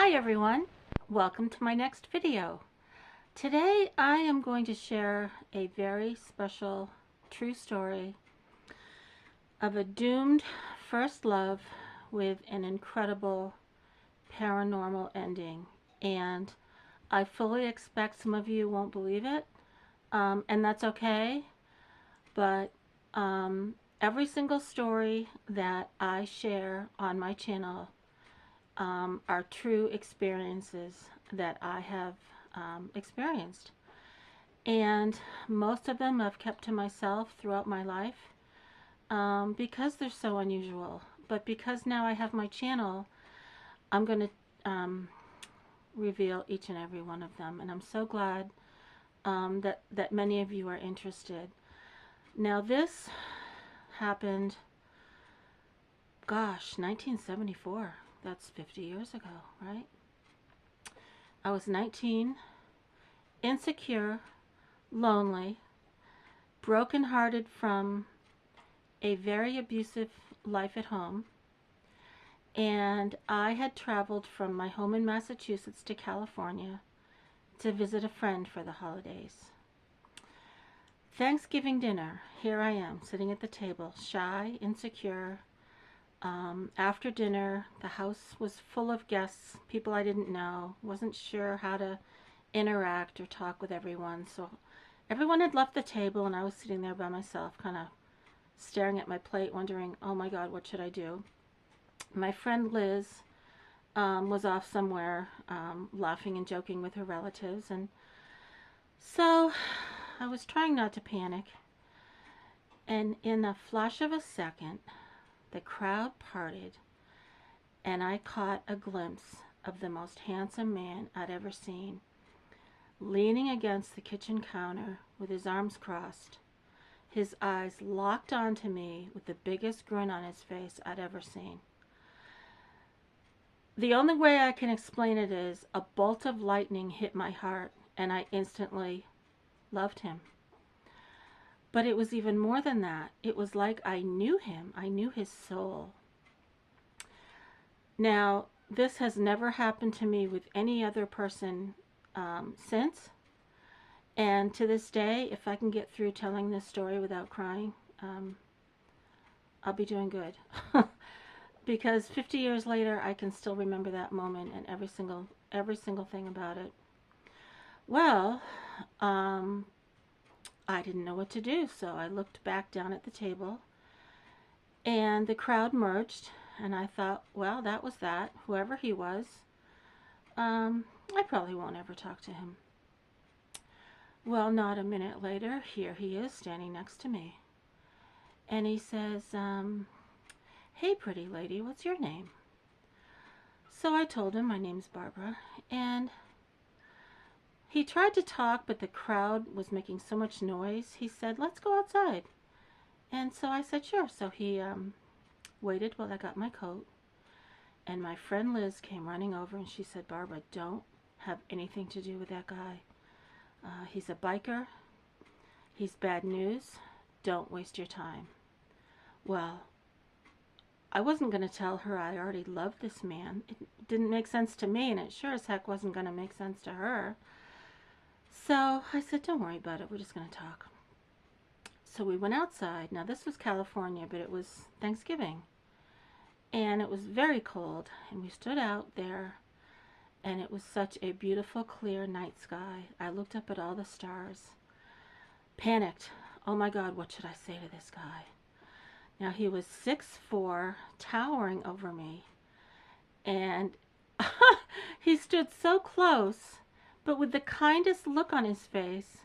Hi everyone, welcome to my next video. Today I am going to share a very special true story of a doomed first love with an incredible paranormal ending. And I fully expect some of you won't believe it, and that's okay. But every single story that I share on my channel are true experiences that I have experienced. And most of them I've kept to myself throughout my life because they're so unusual. But because now I have my channel, I'm going to reveal each and every one of them. And I'm so glad that many of you are interested. Now this happened, gosh, 1974. That's 50 years ago, right? I was 19, insecure, lonely, brokenhearted from a very abusive life at home, and I had traveled from my home in Massachusetts to California to visit a friend for the holidays. Thanksgiving dinner, here I am, sitting at the table, shy, insecure. After dinner, the house was full of guests, people I didn't know, wasn't sure how to interact or talk with everyone, so everyone had left the table and I was sitting there by myself, kind of staring at my plate, wondering, oh my God, what should I do? My friend Liz was off somewhere, laughing and joking with her relatives, and so I was trying not to panic, and in a flash of a second, the crowd parted, and I caught a glimpse of the most handsome man I'd ever seen, leaning against the kitchen counter with his arms crossed, his eyes locked onto me with the biggest grin on his face I'd ever seen. The only way I can explain it is a bolt of lightning hit my heart, and I instantly loved him. But it was even more than that. It was like I knew him. I knew his soul. Now, this has never happened to me with any other person since. And to this day, if I can get through telling this story without crying, I'll be doing good. Because 50 years later, I can still remember that moment and every single thing about it. Well, I didn't know what to do, so I looked back down at the table, and the crowd merged, and I thought, well, that was that. Whoever he was, I probably won't ever talk to him. Well, not a minute later, here he is standing next to me, and he says, hey, pretty lady, what's your name? So I told him my name's Barbara, and he tried to talk, but the crowd was making so much noise. He said, let's go outside. And so I said, sure. So he waited while I got my coat. And my friend Liz came running over and she said, Barbara, don't have anything to do with that guy. He's a biker. He's bad news. Don't waste your time. Well, I wasn't going to tell her I already loved this man. It didn't make sense to me, and it sure as heck wasn't going to make sense to her. So I said, don't worry about it. We're just going to talk. So we went outside. Now this was California, but it was Thanksgiving. And it was very cold. And we stood out there. And it was such a beautiful, clear night sky. I looked up at all the stars. Panicked. Oh my God, what should I say to this guy? Now he was 6'4", towering over me. And he stood so close, but with the kindest look on his face.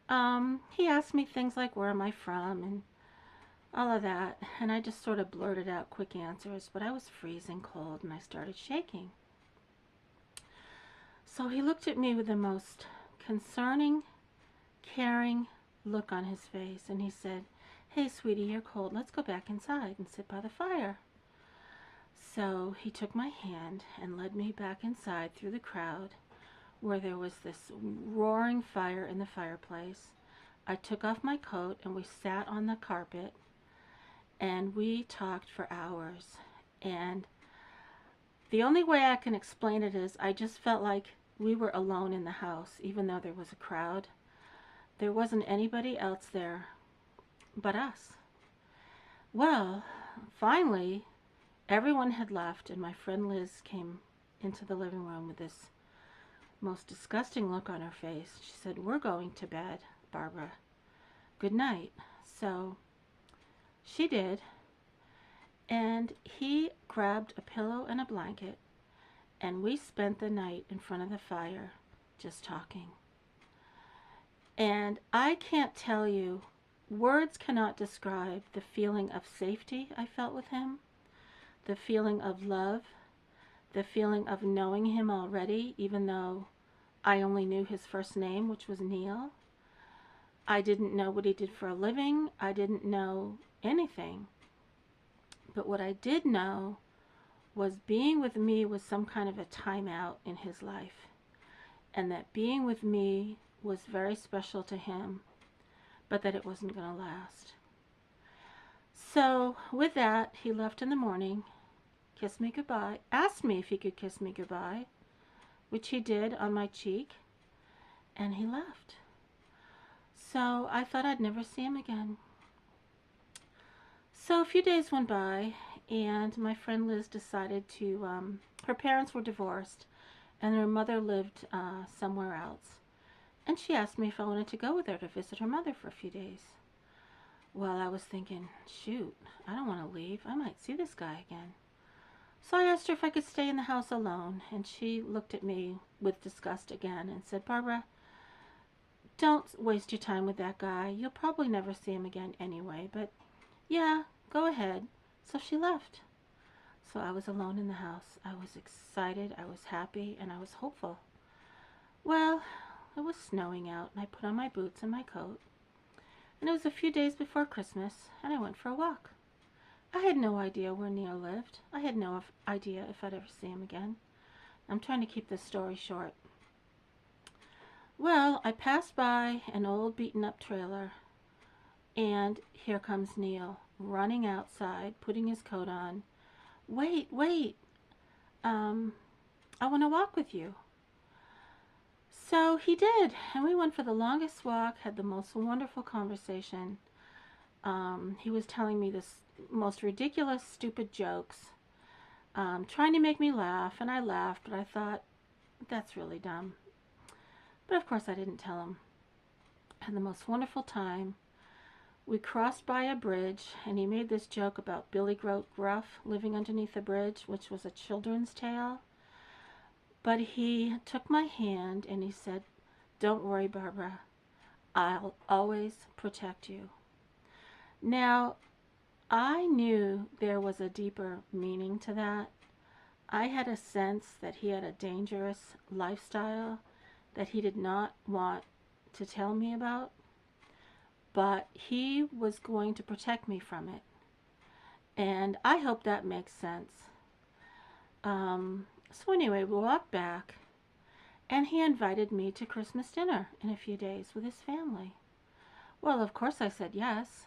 He asked me things like, where am I from, and all of that, and I just sort of blurted out quick answers, but I was freezing cold, and I started shaking. So he looked at me with the most concerning, caring look on his face, and he said, hey, sweetie, you're cold. Let's go back inside and sit by the fire. So he took my hand and led me back inside through the crowd, where there was this roaring fire in the fireplace. I took off my coat and we sat on the carpet and we talked for hours. And The only way I can explain it is I just felt like we were alone in the house, even though there was a crowd. There wasn't anybody else there but us. Well, finally, everyone had left, and my friend Liz came into the living room with this most disgusting look on her face. She said, "We're going to bed, Barbara. Good night." So she did, and he grabbed a pillow and a blanket, and we spent the night in front of the fire just talking. And I can't tell you, words cannot describe the feeling of safety I felt with him, the feeling of love, the feeling of knowing him already, even though I only knew his first name, which was Neil. I didn't know what he did for a living. I didn't know anything. But what I did know was being with me was some kind of a timeout in his life, and that being with me was very special to him, but that it wasn't going to last. So with that, he left in the morning, kissed me goodbye, asked me if he could kiss me goodbye, which he did on my cheek, and he left. So I thought I'd never see him again. So a few days went by, and my friend Liz decided to, her parents were divorced, and her mother lived somewhere else. And she asked me if I wanted to go with her to visit her mother for a few days. Well, I was thinking, shoot, I don't want to leave. I might see this guy again. So I asked her if I could stay in the house alone, and she looked at me with disgust again and said, "Barbara, don't waste your time with that guy. You'll probably never see him again anyway, but yeah, go ahead." So she left. So I was alone in the house. I was excited, I was happy, and I was hopeful. Well, it was snowing out, and I put on my boots and my coat. And it was a few days before Christmas, and I went for a walk. I had no idea where Neil lived. I had no idea if I'd ever see him again. I'm trying to keep this story short. Well, I passed by an old beaten-up trailer, and here comes Neil, running outside, putting his coat on. "Wait, wait, I want to walk with you." So he did, and we went for the longest walk, had the most wonderful conversation. He was telling me this most ridiculous, stupid jokes, trying to make me laugh, and I laughed, but I thought, that's really dumb. But of course I didn't tell him. Had the most wonderful time. We crossed by a bridge, and he made this joke about Billy Goat Gruff living underneath the bridge, which was a children's tale. But he took my hand and he said, "Don't worry, Barbara. I'll always protect you." Now, I knew there was a deeper meaning to that. I had a sense that he had a dangerous lifestyle that he did not want to tell me about, but he was going to protect me from it. And I hope that makes sense. So anyway, we walked back, and he invited me to Christmas dinner in a few days with his family. Well, of course I said yes,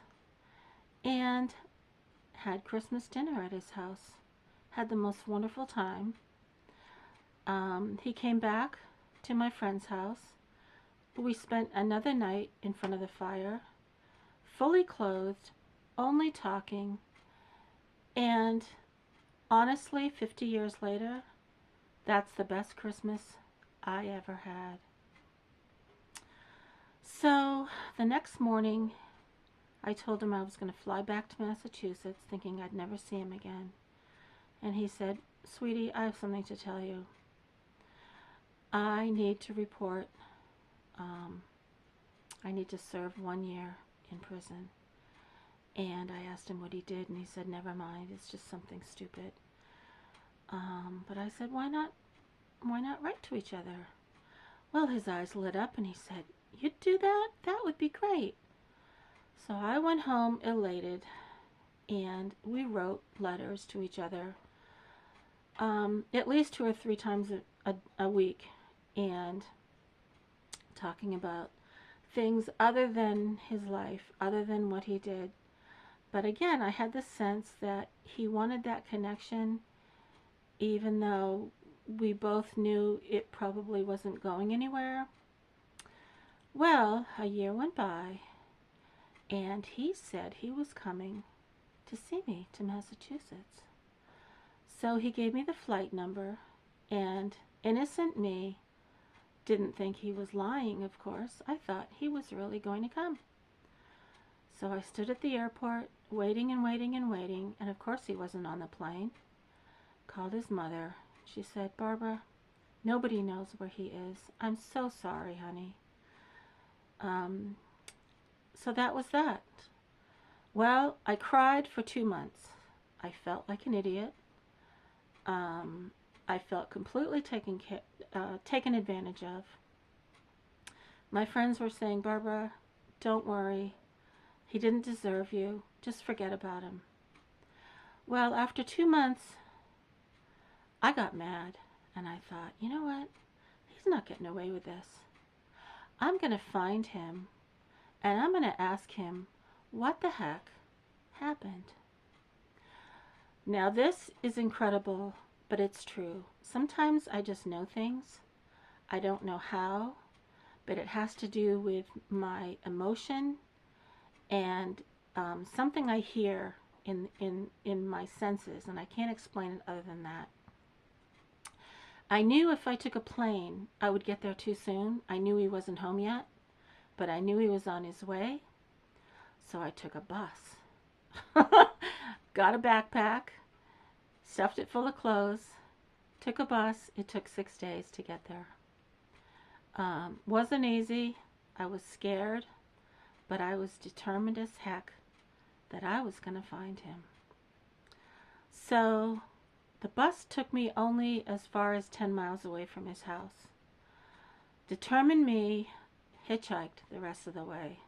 and had Christmas dinner at his house. Had the most wonderful time. He came back to my friend's house. We spent another night in front of the fire, fully clothed, only talking, and honestly, 50 years later, that's the best Christmas I ever had. So the next morning, I told him I was going to fly back to Massachusetts, thinking I'd never see him again. And he said, "Sweetie, I have something to tell you. I need to report. I need to serve 1 year in prison." And I asked him what he did, and he said, "Never mind, it's just something stupid." But I said, why not write to each other? Well, his eyes lit up, and he said, "You'd do that? That would be great." So I went home elated, and we wrote letters to each other at least 2 or 3 times a week, and talking about things other than his life, other than what he did. But again, I had the sense that he wanted that connection, even though we both knew it probably wasn't going anywhere. Well, a year went by, and he said he was coming to see me to Massachusetts. So he gave me the flight number, and innocent me didn't think he was lying, of course. I thought he was really going to come. So I stood at the airport, waiting and waiting and waiting, and of course he wasn't on the plane. Called his mother. She said, "Barbara, nobody knows where he is. I'm so sorry, honey." So that was that. Well, I cried for 2 months. I felt like an idiot. I felt completely taken advantage of. My friends were saying, "Barbara, don't worry. He didn't deserve you. Just forget about him." Well, after 2 months, I got mad, and I thought, you know what? He's not getting away with this. I'm going to find him, and I'm going to ask him what the heck happened. Now, this is incredible, but it's true. Sometimes I just know things. I don't know how, but it has to do with my emotion and something I hear in my senses, and I can't explain it other than that. I knew if I took a plane, I would get there too soon. I knew he wasn't home yet, but I knew he was on his way, so I took a bus. Got a backpack, stuffed it full of clothes, took a bus. It took 6 days to get there. Wasn't easy. I was scared, but I was determined as heck that I was going to find him. So the bus took me only as far as 10 miles away from his house. Determined me hitchhiked the rest of the way.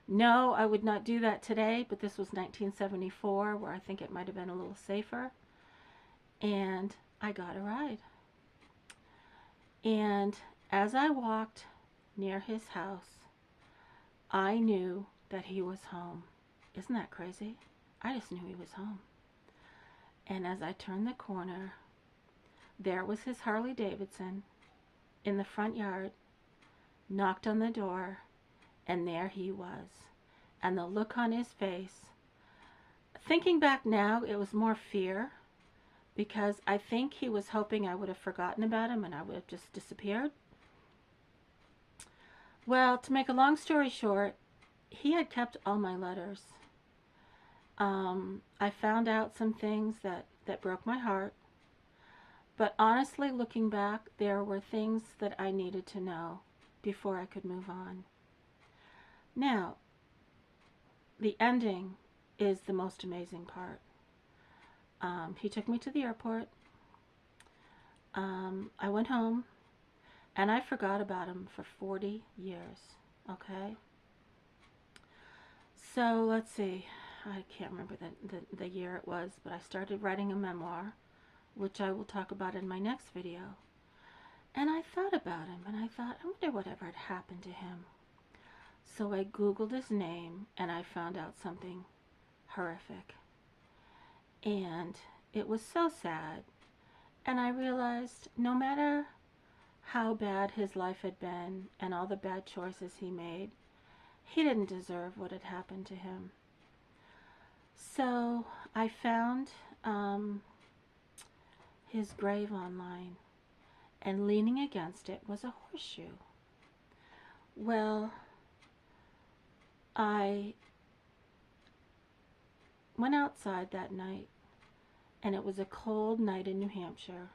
No, I would not do that today, but this was 1974, where I think it might have been a little safer. And I got a ride. And as I walked near his house, I knew that he was home. Isn't that crazy? I just knew he was home. And as I turned the corner, there was his Harley Davidson in the front yard, knocked on the door, and there he was. And the look on his face, thinking back now, it was more fear, because I think he was hoping I would have forgotten about him and I would have just disappeared. Well, to make a long story short, he had kept all my letters. I found out some things that broke my heart. But honestly, looking back, there were things that I needed to know before I could move on. Now, the ending is the most amazing part. He took me to the airport. I went home, and I forgot about him for 40 years. Okay? So, let's see. I can't remember the year it was, but I started writing a memoir, which I will talk about in my next video. And I thought about him, and I thought, I wonder whatever had happened to him. So I Googled his name, and I found out something horrific. And it was so sad. And I realized no matter how bad his life had been and all the bad choices he made, he didn't deserve what had happened to him. So I found his grave online, and leaning against it was a horseshoe. Well, I went outside that night, and it was a cold night in New Hampshire,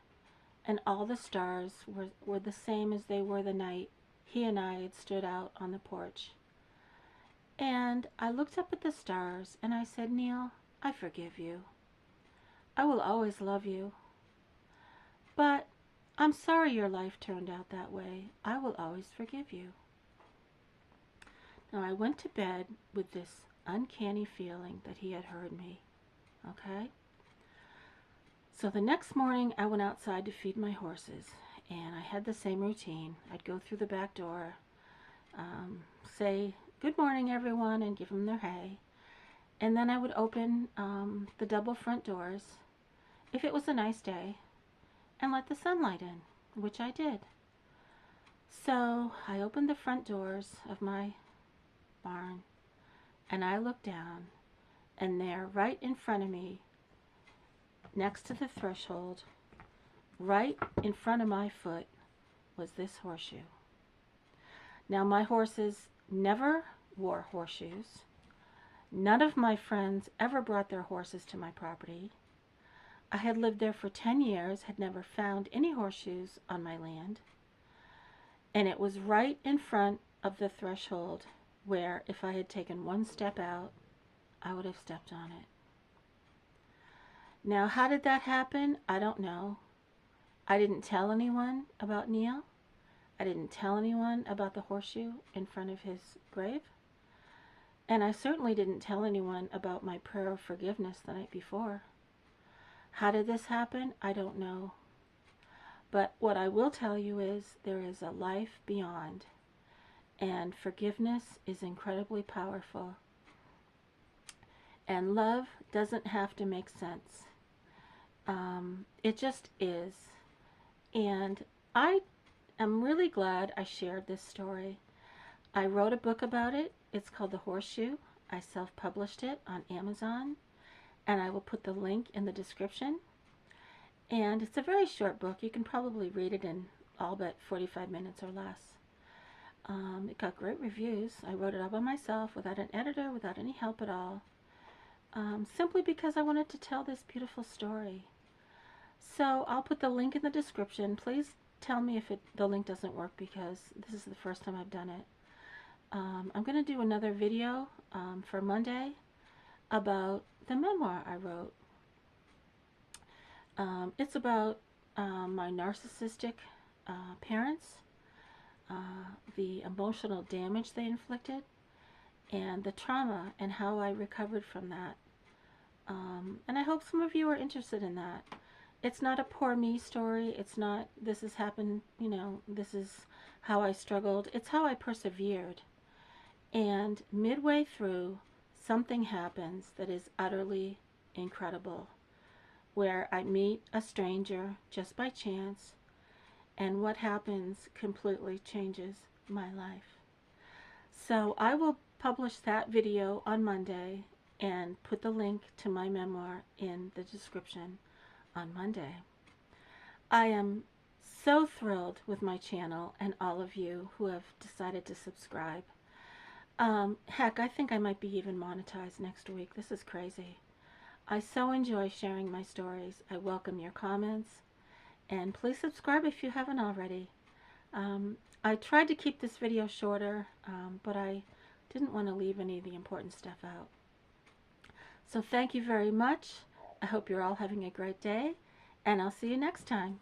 and all the stars were the same as they were the night he and I had stood out on the porch. And I looked up at the stars, and I said, "Neil, I forgive you. I will always love you. But I'm sorry your life turned out that way. I will always forgive you." Now, I went to bed with this uncanny feeling that he had heard me. Okay? So the next morning, I went outside to feed my horses, and I had the same routine. I'd go through the back door, say, "Good morning, everyone," and give them their hay. And then I would open the double front doors, if it was a nice day, and let the sunlight in, which I did. So I opened the front doors of my barn and I looked down, and there, right in front of me, next to the threshold, right in front of my foot, was this horseshoe. Now, my horses never wore horseshoes. None of my friends ever brought their horses to my property. I had lived there for 10 years, had never found any horseshoes on my land, and it was right in front of the threshold where, if I had taken one step out, I would have stepped on it. Now, how did that happen? I don't know. I didn't tell anyone about Neil. I didn't tell anyone about the horseshoe in front of his grave. And I certainly didn't tell anyone about my prayer of forgiveness the night before. How did this happen? I don't know. But what I will tell you is there is a life beyond. And forgiveness is incredibly powerful. And love doesn't have to make sense. It just is. And I am really glad I shared this story. I wrote a book about it. It's called The Horseshoe. I self-published it on Amazon, and I will put the link in the description. And it's a very short book. You can probably read it in all but 45 minutes or less. It got great reviews. I wrote it all by myself, without an editor, without any help at all, simply because I wanted to tell this beautiful story. So I'll put the link in the description. Please tell me if the link doesn't work, because this is the first time I've done it. I'm going to do another video for Monday about the memoir I wrote. It's about my narcissistic parents, the emotional damage they inflicted, and the trauma and how I recovered from that. And I hope some of you are interested in that. It's not a poor me story. It's not, this has happened, this is how I struggled. It's how I persevered. And midway through, something happens that is utterly incredible, where I meet a stranger just by chance, and what happens completely changes my life. So I will publish that video on Monday and put the link to my memoir in the description on Monday. I am so thrilled with my channel and all of you who have decided to subscribe. Heck, I think I might be even monetized next week. This is crazy. I so enjoy sharing my stories. I welcome your comments, and please subscribe if you haven't already. I tried to keep this video shorter, but I didn't want to leave any of the important stuff out. So thank you very much. I hope you're all having a great day, and I'll see you next time.